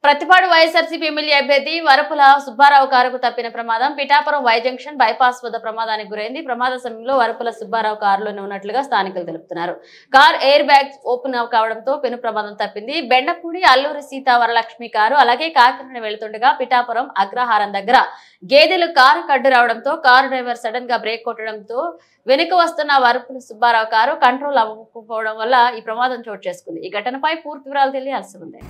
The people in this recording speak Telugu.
ప్రతిపాడు వైఎస్ఆర్సీపీ ఎమ్మెల్యే అభ్యర్థి వరపుల సుబ్బారావు కారుకు తప్పిన ప్రమాదం పిఠాపురం వై జంక్షన్ బైపాస్ వద్ద ప్రమాదానికి గురైంది. ప్రమాద సమయంలో వరపుల సుబ్బారావు కారులోనే ఉన్నట్లుగా స్థానికులు తెలుపుతున్నారు. కార్ ఎయిర్ బ్యాగ్స్ ఓపెన్ కావడంతో పెను ప్రమాదం తప్పింది. బెండపూడి అల్లూరి సీతా వరలక్ష్మి కారు అలాగే కాకినాడ వెళుతుండగా పిఠాపురం అగ్రహారం దగ్గర గేదెలు కారు కడ్డు రావడంతో కారు డ్రైవర్ సడన్ గా బ్రేక్ కొట్టడంతో వెనుక వస్తున్న వరపుల సుబ్బారావు కారు కంట్రోల్ అవ్వకపోవడం వల్ల ఈ ప్రమాదం చోటు చేసుకుంది. ఈ ఘటనపై పూర్తి వివరాలు తెలియాల్సి ఉంది.